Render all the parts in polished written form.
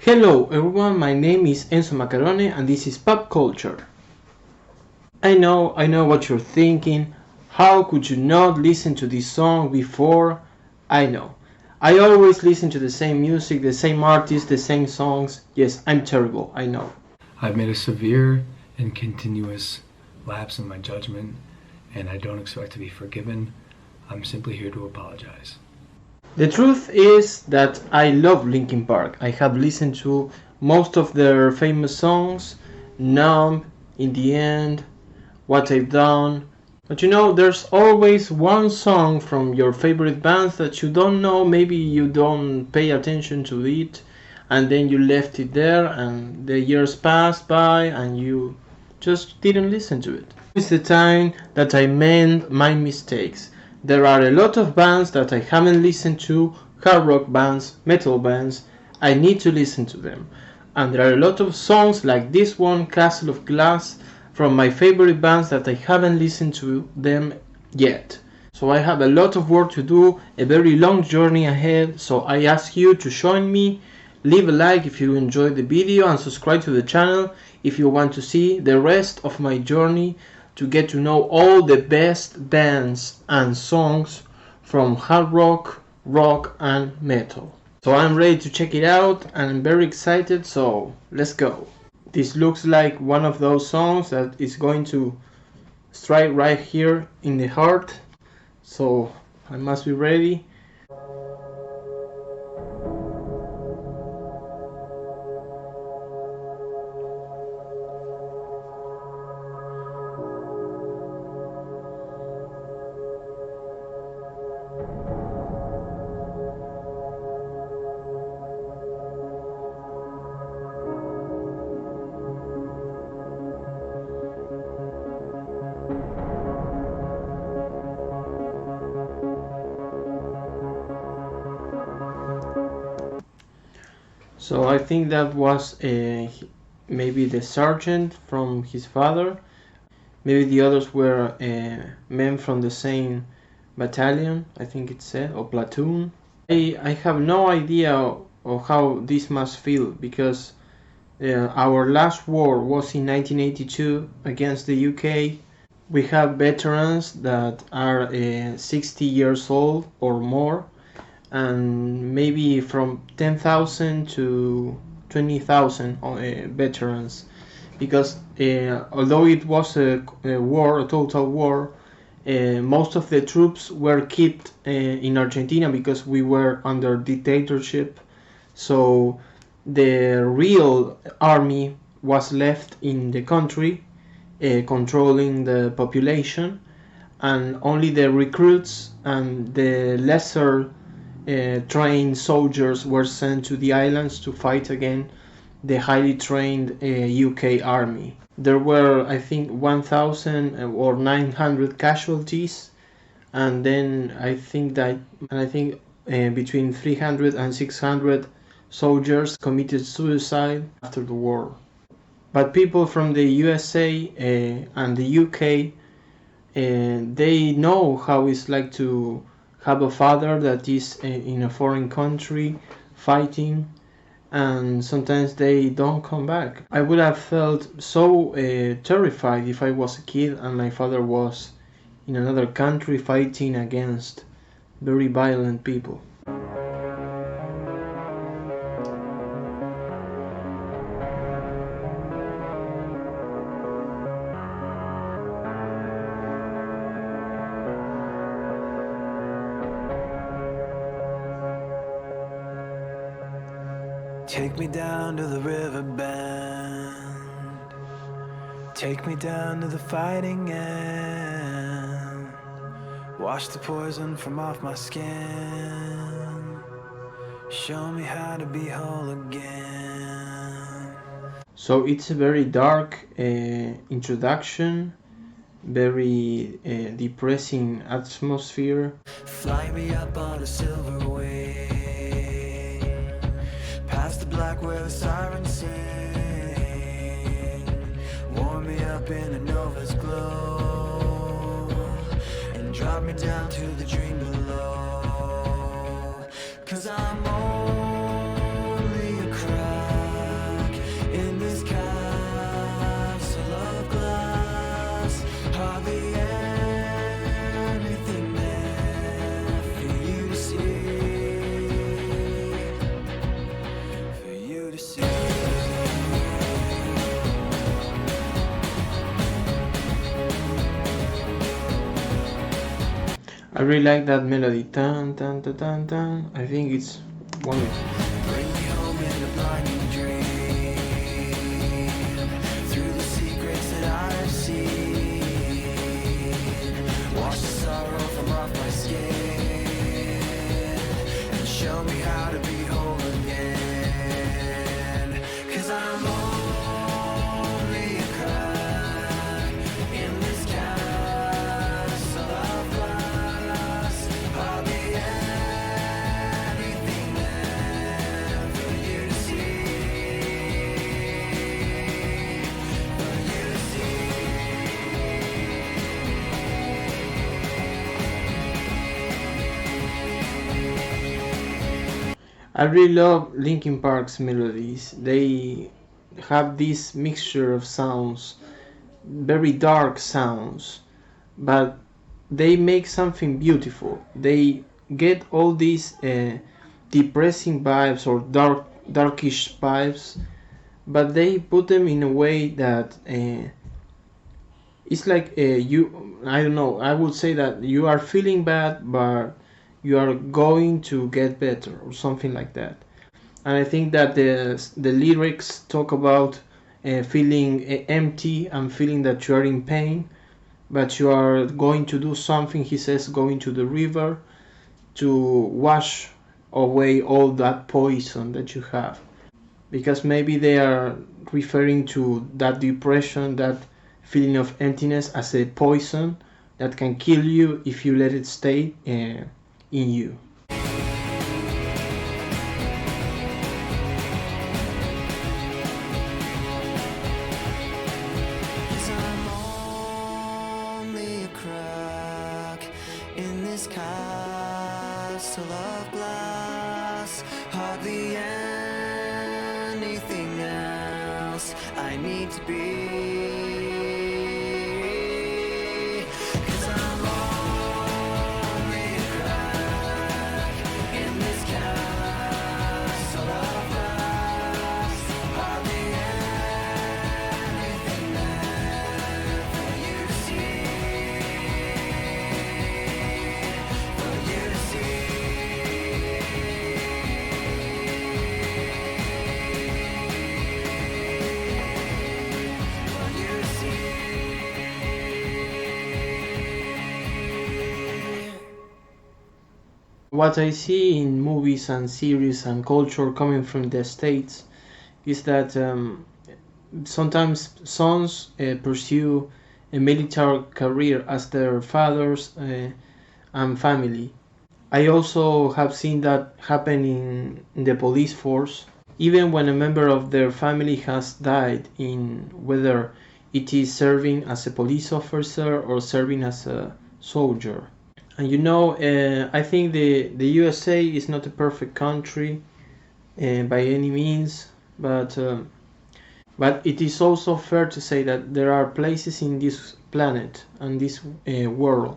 Hello everyone, my name is Enzo Macarone and this is Pop Culture. I know what you're thinking. How could you not listen to this song before? I know. I always listen to the same music, the same artists, the same songs. Yes, I'm terrible, I know. I've made a severe and continuous lapse in my judgment, and I don't expect to be forgiven. I'm simply here to apologize. The truth is that I love Linkin Park. I have listened to most of their famous songs, Numb, In the End, What I've Done. But there's always one song from your favorite bands that you don't know, maybe you don't pay attention to it, and then you left it there, and the years passed by, and you just didn't listen to it. It's the time that I mend my mistakes. There are a lot of bands that I haven't listened to, hard rock bands, metal bands. I need to listen to them. And there are a lot of songs like this one, Castle of Glass, from my favorite bands that I haven't listened to them yet. So I have a lot of work to do, a very long journey ahead, so I ask you to join me. Leave a like if you enjoyed the video and subscribe to the channel if you want to see the rest of my journey to get to know all the best bands and songs from hard rock, rock and metal. So I'm ready to check it out and I'm very excited, so let's go. This looks like one of those songs that is going to strike right here in the heart, so I must be ready. So I think that was maybe the sergeant from his father. Maybe the others were men from the same battalion, I think it said, or platoon. I have no idea of how this must feel because our last war was in 1982 against the UK. We have veterans that are 60 years old or more, and maybe from 10,000 to 20,000 veterans, because although it was a war, a total war, most of the troops were kept in Argentina because we were under dictatorship. So the real army was left in the country, controlling the population, and only the recruits and the lesser trained soldiers were sent to the islands to fight against the highly trained UK army. There were, I think, 1,000 or 900 casualties, and then I think between 300 and 600 soldiers committed suicide after the war. But people from the USA and the UK, they know how it's like to have a father that is in a foreign country fighting, and sometimes they don't come back. I would have felt so terrified if I was a kid and my father was in another country fighting against very violent people. Take me down to the riverbend. Take me down to the fighting end. Wash the poison from off my skin. Show me how to be whole again. So it's a very dark introduction, very depressing atmosphere. Fly me up on a silver wing, past the black where the sirens sing. Warm me up in a nova's glow, and drop me down to the dream below. 'Cause I'm only a cry see. I really like that melody. Tan tan tan tan tan. I think it's wonderful. Bring me home in a blinding dream, through the secrets that I've seen. Wash the sorrow from off my skin, and show me how to be whole again. 'Cause I'm only a crack in this castle of glass. I'll be anything there for you to see, for you to see. I really love Linkin Park's melodies. They have this mixture of sounds, very dark sounds, but they make something beautiful. They get all these depressing vibes or darkish vibes, but they put them in a way that it's like I don't know, I would say that you are feeling bad, but you are going to get better or something like that. And I think that the lyrics talk about feeling empty and feeling that you are in pain, but you are going to do something. He says going to the river to wash away all that poison that you have, because maybe they are referring to that depression, that feeling of emptiness, as a poison that can kill you if you let it stay in you. 'Cause I'm only a crack in this castle of glass. Hardly anything else I need to be. 'Cause I'm only a crack in this castle of glass. Hardly anything there for you to see, for you to see. For you to see. What I see in movies and series and culture coming from the States is that sometimes sons pursue a military career as their fathers and family. I also have seen that happen in the police force, even when a member of their family has died, in whether it is serving as a police officer or serving as a soldier. And I think the USA is not a perfect country by any means, but it is also fair to say that there are places in this planet and this world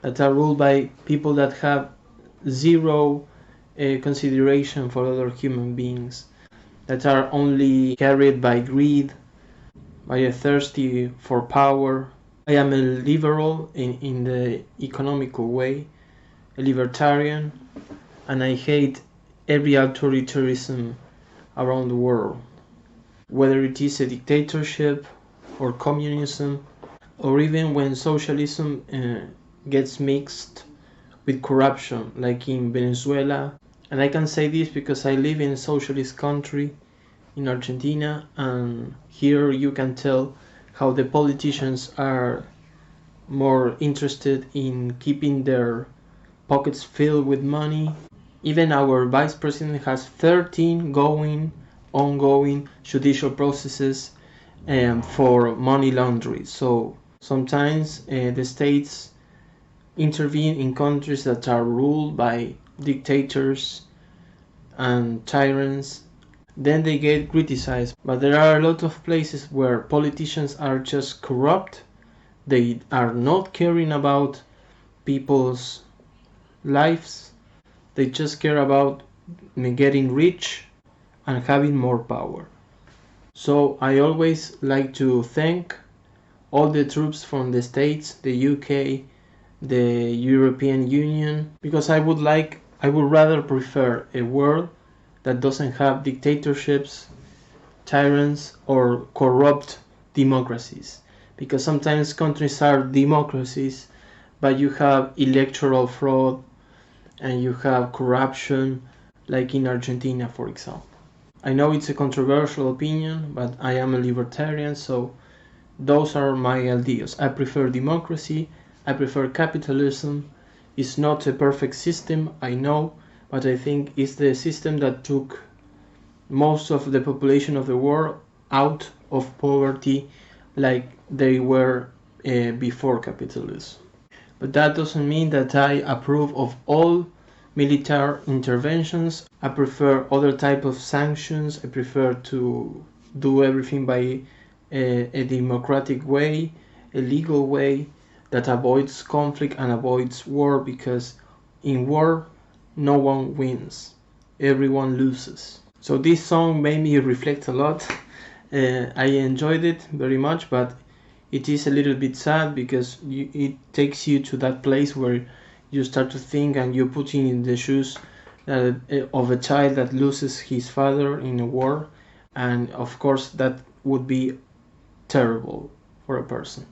that are ruled by people that have zero consideration for other human beings, that are only carried by greed, by a thirsty for power. I am a liberal in the economical way, a libertarian, and I hate every authoritarianism around the world, whether it is a dictatorship or communism, or even when socialism gets mixed with corruption, like in Venezuela. And I can say this because I live in a socialist country, in Argentina, and here you can tell how the politicians are more interested in keeping their pockets filled with money. Even our vice president has 13 ongoing judicial processes for money laundering. So sometimes the states intervene in countries that are ruled by dictators and tyrants. Then they get criticized. But there are a lot of places where politicians are just corrupt. They are not caring about people's lives. They just care about getting rich and having more power. So I always like to thank all the troops from the States, the UK, the European Union, because I would rather prefer a world that doesn't have dictatorships, tyrants, or corrupt democracies. Because sometimes countries are democracies, but you have electoral fraud and you have corruption, like in Argentina, for example. I know it's a controversial opinion, but I am a libertarian, so those are my ideas. I prefer democracy, I prefer capitalism. It's not a perfect system, I know, but I think it's the system that took most of the population of the world out of poverty like they were before capitalism. But that doesn't mean that I approve of all military interventions. I prefer other type of sanctions. I prefer to do everything by a democratic way, a legal way that avoids conflict and avoids war, because in war no one wins, everyone loses. So this song made me reflect a lot. I enjoyed it very much, but it is a little bit sad because it takes you to that place where you start to think and you're putting in the shoes of a child that loses his father in a war, and of course that would be terrible for a person.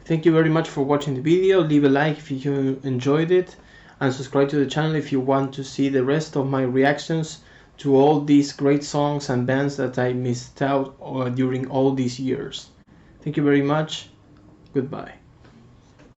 Thank you very much for watching the video. Leave a like if you enjoyed it, and subscribe to the channel if you want to see the rest of my reactions to all these great songs and bands that I missed out during all these years. Thank you very much. Goodbye.